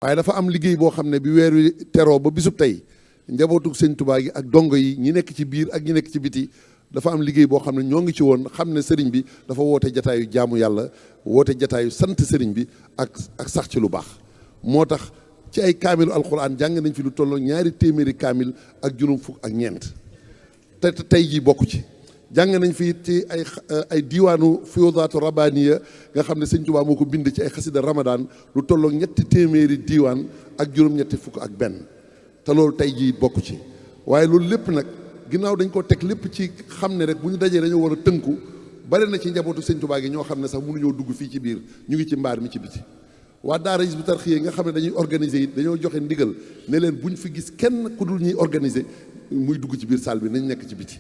waaye dafa am liggéey boo xam ne bi weer wi teroo ba bisub tey njabootu sëñ Tuubaa gi ak dongo yi ñi nekk ci biir ak ñi nekk ci biti dafa am liggéey boo xam ne ñoo ngi ci woon xam ne sëriñ bi dafa woote jataayu jaamu yàlla woote jataayu sant sëriñ bi ak sax ci lu baax. moo tax ci ay kaamilu alxuraan jàng nañ fi lu tolloo 2 téeméeri kaamil ak juróom fukk ak ñeent te tey jii bokku ci. jàng nañ fi ci ay diwaanu fiyudaatu rabaniya nga xam ne sëñ Tuubaa moo ko bind ci ay xasida Ramadan lu tolloo 3 téeméeri diwaan ak juróom-ñetti fukk ak benn te loolu tey jii bokku ci. waaye loolu lépp nag ginnaaw dañ ko teg lépp ci xam ne rek bu ñu dajee dañoo war a tënku bari na ci njabootu sëñ Tuubaa gi ñoo xam ne sax mënuñoo dugg fii ci biir ñu ngi ci mbaar mi ci biti. waa daara Hizbut Tarqiyyah nga xam ne dañuy organiser it dañoo joxe ndigal ne leen buñ fi gis kenn ku dul ñuy organiser muy dugg ci biir salle bi nañ nekk ci biti.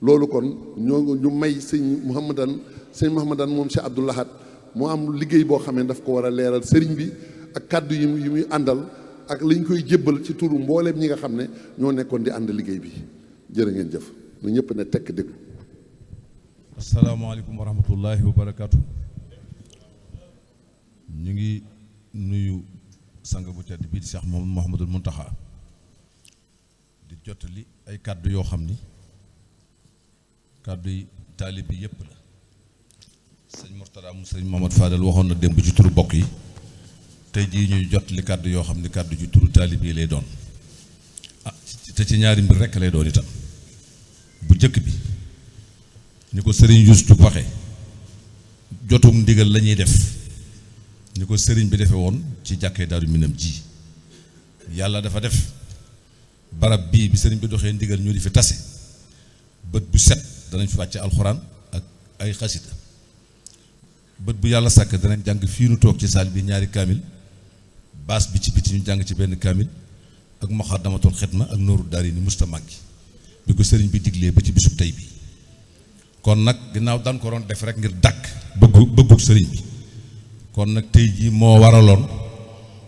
loolu kon ñu may sëñ Mouhamadan moom Cheikh Abdoul Ahad moo am liggéey boo xam ne daf ko war a leeral sëriñ bi ak kàddu yi muy àndal ak liñ koy jébbal ci turu mbooleem ñi nga xam ne ñoo nekkoon di ànd liggéey bi jërë ngeen jëf nu ñëpp ne tekk déglu. asalaamaaleykum wa rahmatullahi wa barakaatu. ñu ngi nuyu sang bu tedd bii di Cheikh Mouhamadul Mountakha di jottali ay kàddu yoo xam ni kàddu yi taalib bi yëpp la. sëñ Mourtada mu sëñ Mamadou Fadel waxoon na démb ci turu bokk yi tey jii ñuy jottali kàddu yoo xam ni kàddu ci turu taalib yi lay doon te ci ñaari mbir rekk lay doon itam. bu njëkk bi ni ko sëriñ Yuusu waxe jotum ndigal la ñuy def ni ko sëriñ bi defee woon ci jàkkee Daaru Minam ji yàlla dafa def barab bii bi sëriñ bi doxee ndigal ñu di fi tase bët bu set danañ fi wàcce alxuraan ak ay xasida bët bu yàlla sàkk danañ jàng fii nu toog ci saal bi 2 kaamil baas bi ci biti ñu jàng ci benn kaamil ak Muxaddamatul Xidma ak Nooru Daarayni musta màggi bi ko sëriñ bi diglee ba ci bisub tey bi kon nag ginnaaw daan ko doon def rek ngir dàkk bëggug sëriñ bi kon nag tey jii moo waraloon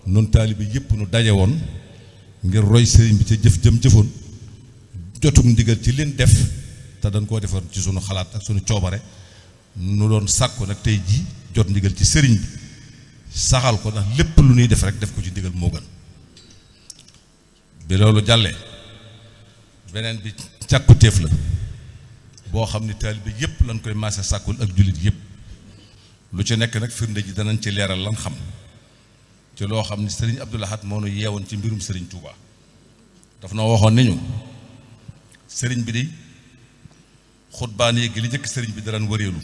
nun taalibe yëpp nu daje woon ngir roy sëriñ bi ca jëf jëm jëfoon jotum ndigal ci leen def te dañ koo defoon ci sunu xalaat ak sunu coobare nu doon sàkku nag tey jii jot ndigal ci sëriñ bi saxal ko ndax lépp lu ñuy def rek def ko ci ndigal moo gën bi loolu jàllee beneen bi càkkutéef la boo xam ni taalibe yëpp lañ koy maase sàkkul ak jullit yëpp lu ci nekk nag firnde ji danañ ci leeral lan xam ci loo xam ni sëriñ Abdoul Ahad moo nu yeewoon ci mbirum sëriñ Touba daf na waxoon ni ñu sëriñ bi di xutbaan gi li njëkk sëriñ bi daan wëreelu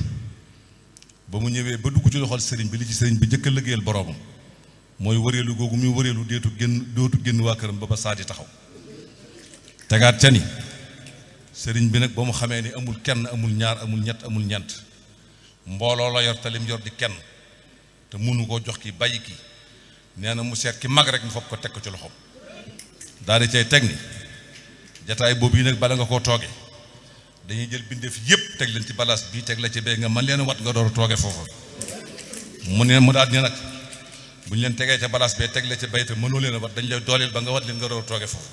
ba mu ñëwee ba dugg ci loxol sëriñ bi li ci sëriñ bi njëkk a liggéeyal boroomam mooy wëreelu googu muy wëreelu dootu génn waa këram ba saa di taxaw tegaat ca ni sëriñ bi nag ba mu xamee ni amul kenn amul ñaar amul ñett amul ñeent mbooloo la yor te lim yor di kenn te mënu koo jox ki bàyyi ki nee na mu seet ki mag rek mu foog ko teg ko ci loxoom daal di cay teg ni jataay boobu yi nag bala nga koo tooge dañuy jël bindeef yëpp teg leen ci balaas bii teg la ci bee nga man leen wat nga door a tooge foofu mu daal ne nag bu ñu leen tegee ca balaas bee teg la ci bay te mënoo leen a wat dañ lay dooleel ba nga wat leen nga door a tooge foofu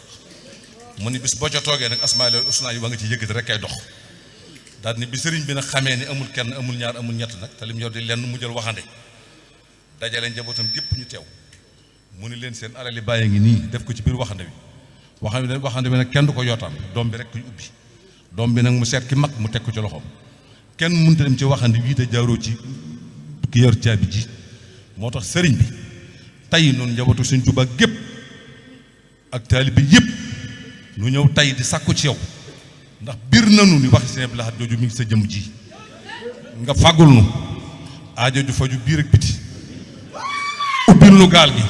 mu ni bis boo ca toogee nag asmaa'ul husnaa yi ba nga ci yëkkati rek kay dox daal ni bi sëriñ bi nag xamee ni amul kenn amul ñaar amul ñett nag te lim yor di lenn mu jël waxande dajale njabootam gépp ñu teew mu ni leen seen alali bàyyi ngi nii def ko ci biir waxande bi nag kenn du ko yootaan doom bi rek koy ubbi doom bi nag mu seet ki mag mu teg ko ci loxoom kenn mënut a dem ci waxande bii te jaaroo ci ki yor caabi ji moo tax sëriñ bi tey noonu njabootu Sëriñ Tuubaa gépp ak taalibe bi yëpp nu ñëw tey di sàkku ci yow ndax biir nanu ni waxi Sëriñ Abdoul Ahad jooju mi ngi sa jëm ji nga fàggul nu aajo ju faju biir ak biti ubbil nu gaal gi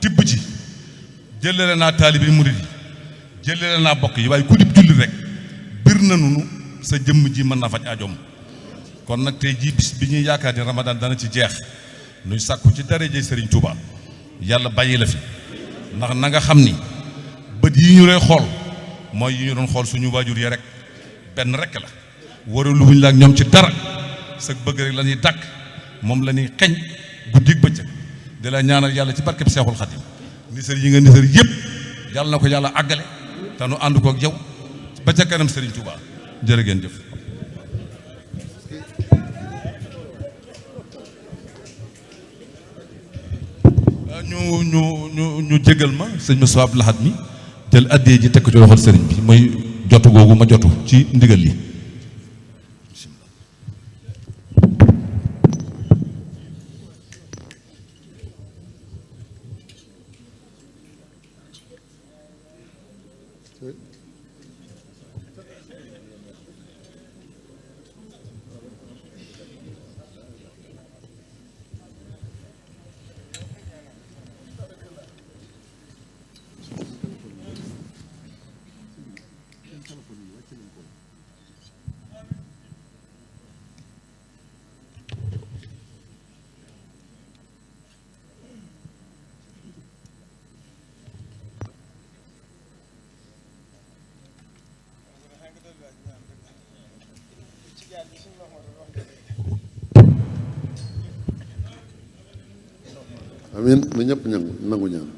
tibb ci jëlale naa taalibe murid yi jëlale naa bokk yi waaye ku dib julli rek biir nanu nu sa jëmm ji mën naa faj aajoom kon nag tey jii bis bi ñuy yaakaar ni Ramadan dana ci jeex nuy sàkku ci daraje Sëriñ Tuubaa yàlla bàyyi la fi ndax na nga xam ni bët yi ñu lay xool mooy yi ñu doon xool suñu waajur yi rek benn rek la waralu wuñ la ak ñoom ci dara sa bëgg rek la ñuy dàkk moom la ñuy xeñ guddi bëccëg di la ñaanal yàlla ci barkeb Seexul Xadim nisar yi nga nisar yëpp yàlla na ko yàlla àggale te nu ànd kook yow ba ca kanam Sëriñ Tuubaa jërë ngeen jëf. ñu jégal ma sëñ Moussa Abdou Lahad mi jël addee ji teg ko ci loxol sëriñ bi mooy jotu googu ma jotu ci ndigal li. amiin na ñëpp nangu ñaan.